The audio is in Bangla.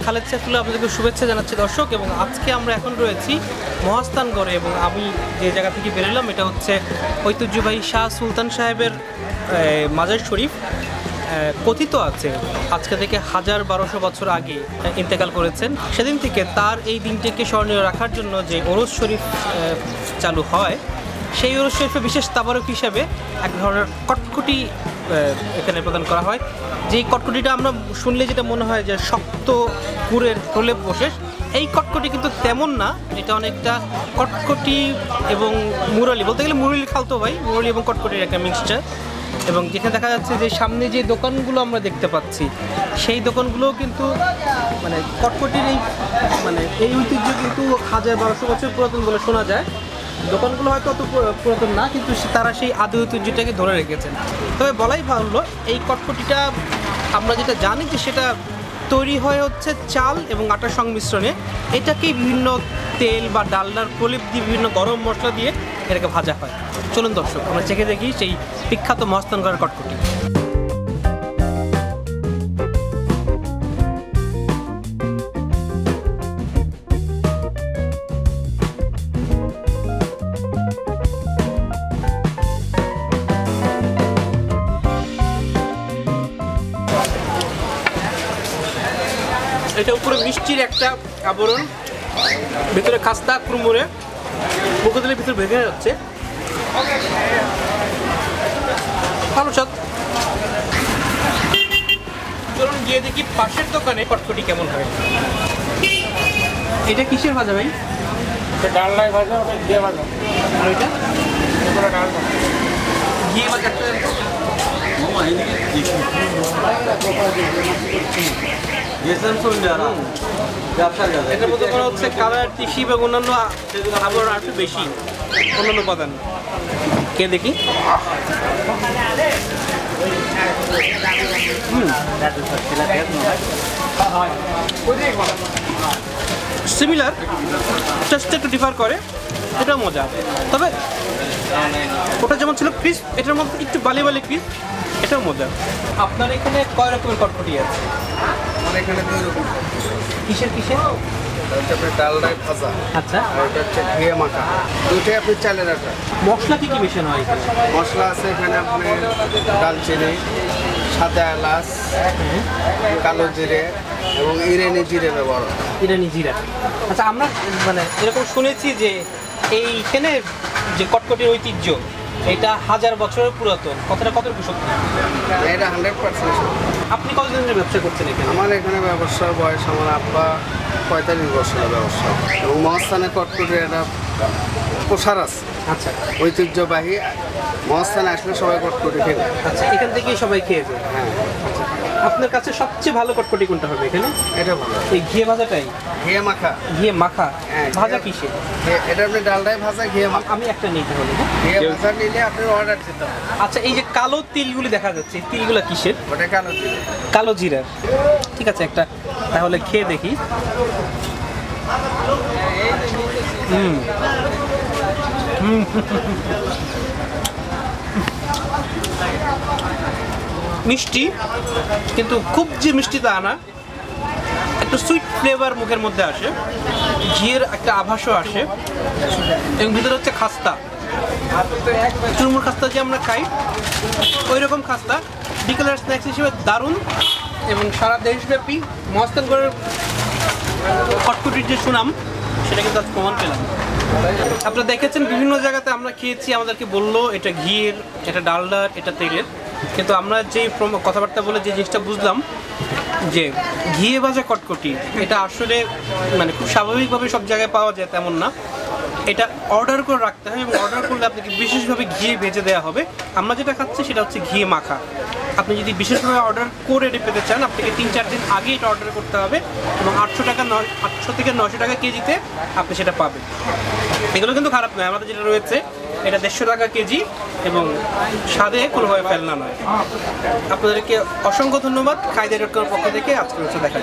খালেদ সাইফুল্লাহ আপনাদেরকে শুভেচ্ছা জানাচ্ছি দর্শক। এবং আজকে আমরা এখন রয়েছি মহাস্থানগড়ে এবং আমি যে জায়গা থেকে বেরোলাম এটা হচ্ছে ঐতিহ্যবাহী শাহ সুলতান সাহেবের মাজার শরীফ। কথিত আছে আজকে থেকে 1200 বছর আগে ইন্তেকাল করেছেন। সেদিন থেকে তার এই দিনটিকে স্মরণীয় রাখার জন্য যে ওরস শরীফ চালু হয়, সেই ওরস শরীফে বিশেষ তাবারক হিসেবে এক ধরনের কটকটি এখানে প্রদান করা হয়। যেই কটকটিটা আমরা শুনলে যেটা মনে হয় যে শক্ত গুড়ের থলে বসে, এই কটকটি কিন্তু তেমন না। এটা অনেকটা কটকটি এবং মুরালি, বলতে গেলে মুরালি খালতো ভাই, মুরালি এবং কটকটির একটা মিক্সচার। এবং যেখানে দেখা যাচ্ছে যে সামনে যে দোকানগুলো আমরা দেখতে পাচ্ছি, সেই দোকানগুলোও কিন্তু মানে কটকটির এই ঐতিহ্য কিন্তু 1200 বছর পুরাতন বলে শোনা যায়। দোকানগুলো হয়তো অত পুরাতন না, কিন্তু তারা সেই আদি ঐতিহ্যটাকে ধরে রেখেছেন। তবে বলাই ভালো, এই কটকটিটা আমরা যেটা জানি যে সেটা তৈরি হয় হচ্ছে চাল এবং আটার সংমিশ্রণে। এটাকেই বিভিন্ন তেল বা ডালনার প্রলেপ দিয়ে বিভিন্ন গরম মশলা দিয়ে এটাকে ভাজা হয়। চলুন দর্শক আমরা চেখে দেখি সেই বিখ্যাত মহাস্থানগড়ের কটকটি। এটা উপরে মিষ্টির একটা আবরণ, ভিতরে খাস্তা কুড়মুড়ে, মুখে দিলে ভিতরে ভেঙে যাচ্ছে। ভালো স্বাদ। চলুন গিয়ে দেখি পাশের দোকানে কটকটি কেমন হয়। এটা কিসের ভাজা ভাই? ডালনায় ভাজা, ওটা ঘিয়ে ভাজা। আর ওইটা ডালনা ঘিয়ে ভাজা। এটার মধ্যে মনে হচ্ছে কালার, টিসি বা অন্যান্য আবরণ আর একটু বেশি, অন্যান্য উপাদান। কে দেখি। সিমিলার, জাস্ট একটু ডিফার করে, এটাও মজা। তবে ওটা যেমন ছিল ক্রিস্প, এটার মধ্যে একটু বালি বালি ক্রিস্প, এটাও মজা। আপনার এখানে কয় রকমের কটকটি আছে? আমার এখানে 2 রকম। কিসের কিসের? হচ্ছে আপনার ডালনায় ভাজা, আচ্ছা। আর ওটা হচ্ছে ঘিয়ে মাখা। দুটোই আপনি চালের আটা। মশলা কি কি মেশানো হয় এখানে? মশলা আছে এখানে আপনার দালচিনি, সাদা এলাচ, কালো জিরে এবং ইরানি জিরে ব্যবহার হয়। ইরানি জিরা। আচ্ছা, আমরা মানে এরকম শুনেছি যে এইখানে যে কটকটির ঐতিহ্য, এটা 1000 বছরের পুরাতন। কথাটা কতটুকু সত্যি? এটা 100% আপনি কতদিন ধরে ব্যবসা করছেন এখানে? আমার এখানে ব্যবসার বয়স, আমার আব্বা 45 বছরের ব্যবসা, এবং মহাস্থানে কটকটির একটা প্রসার আছে। আচ্ছা ঐতিহ্যবাহী। মহাস্থানে আসলে সবাই কটকটি খেয়ে। আচ্ছা, এখান থেকেই সবাই খেয়েছে। হ্যাঁ। আপনার কাছে সবচেয়ে ভালো কটকটি কোনটা হবে এখানে? এটা ভালো। এই ঘিয়ে ভাজাটাই? ঘিয়ে মাখা। ঘিয়ে মাখা। হ্যাঁ। ভাজা কিসে? এটা আপনি ডালটাই ভাজা, ঘিয়ে মাখা। আমি একটা নিতে হলে। ঘিয়ে ভাজা নিলে আপনি অর্ডার দিতে হবে। আচ্ছা, এই যে কালো তিলগুলি দেখা যাচ্ছে, তিলগুলো কিসের? ওটা কালো জিরে। কালো জিরার। ঠিক আছে, একটা তাহলে খেয়ে দেখি। মিষ্টি, কিন্তু খুব যে মিষ্টি তা না, একটু সুইট ফ্লেভার মুখের মধ্যে আসে, ঘিয়ের একটা আভাসও আসে, এবং ভিতরে হচ্ছে খাস্তা, চুরমুর খাস্তা যে আমরা খাই ওই রকম খাস্তা। বিকেলের স্ন্যাক্স হিসেবে দারুণ। এবং সারা দেশব্যাপী মহাস্থানগড়ের কটকটির যে সুনাম, সেটা কিন্তু আজ প্রমাণ পেলাম। আপনারা দেখেছেন বিভিন্ন জায়গাতে আমরা খেয়েছি, আমাদেরকে বললো এটা ঘিয়ের, এটা ডালডার, এটা তেলের। কিন্তু আমরা যে কথাবার্তা বলে যে জিনিসটা বুঝলাম যে ঘিয়ে ভাজা কটকটি, এটা আসলে মানে খুব স্বাভাবিকভাবে সব জায়গায় পাওয়া যায় তেমন না। এটা অর্ডার করে রাখতে হয়, এবং অর্ডার করলে আপনাকে বিশেষভাবে ঘিয়ে ভেজে দেওয়া হবে। আমরা যেটা খাচ্ছি সেটা হচ্ছে ঘিয়ে মাখা। আপনি যদি বিশেষভাবে অর্ডার করে এটা পেতে চান, আপনাকে 3-4 দিন আগে এটা অর্ডার করতে হবে, এবং 800 থেকে 900 টাকা কেজিতে আপনি সেটা পাবেন। এগুলো কিন্তু খারাপ নয়, আমাদের যেটা রয়েছে এটা 150 টাকা কেজি, এবং স্বাদে কোনোভাবে ফেলনা নয়। আপনাদেরকে অসংখ্য ধন্যবাদ খাইদা.com পক্ষ থেকে আজকে হচ্ছে দেখা।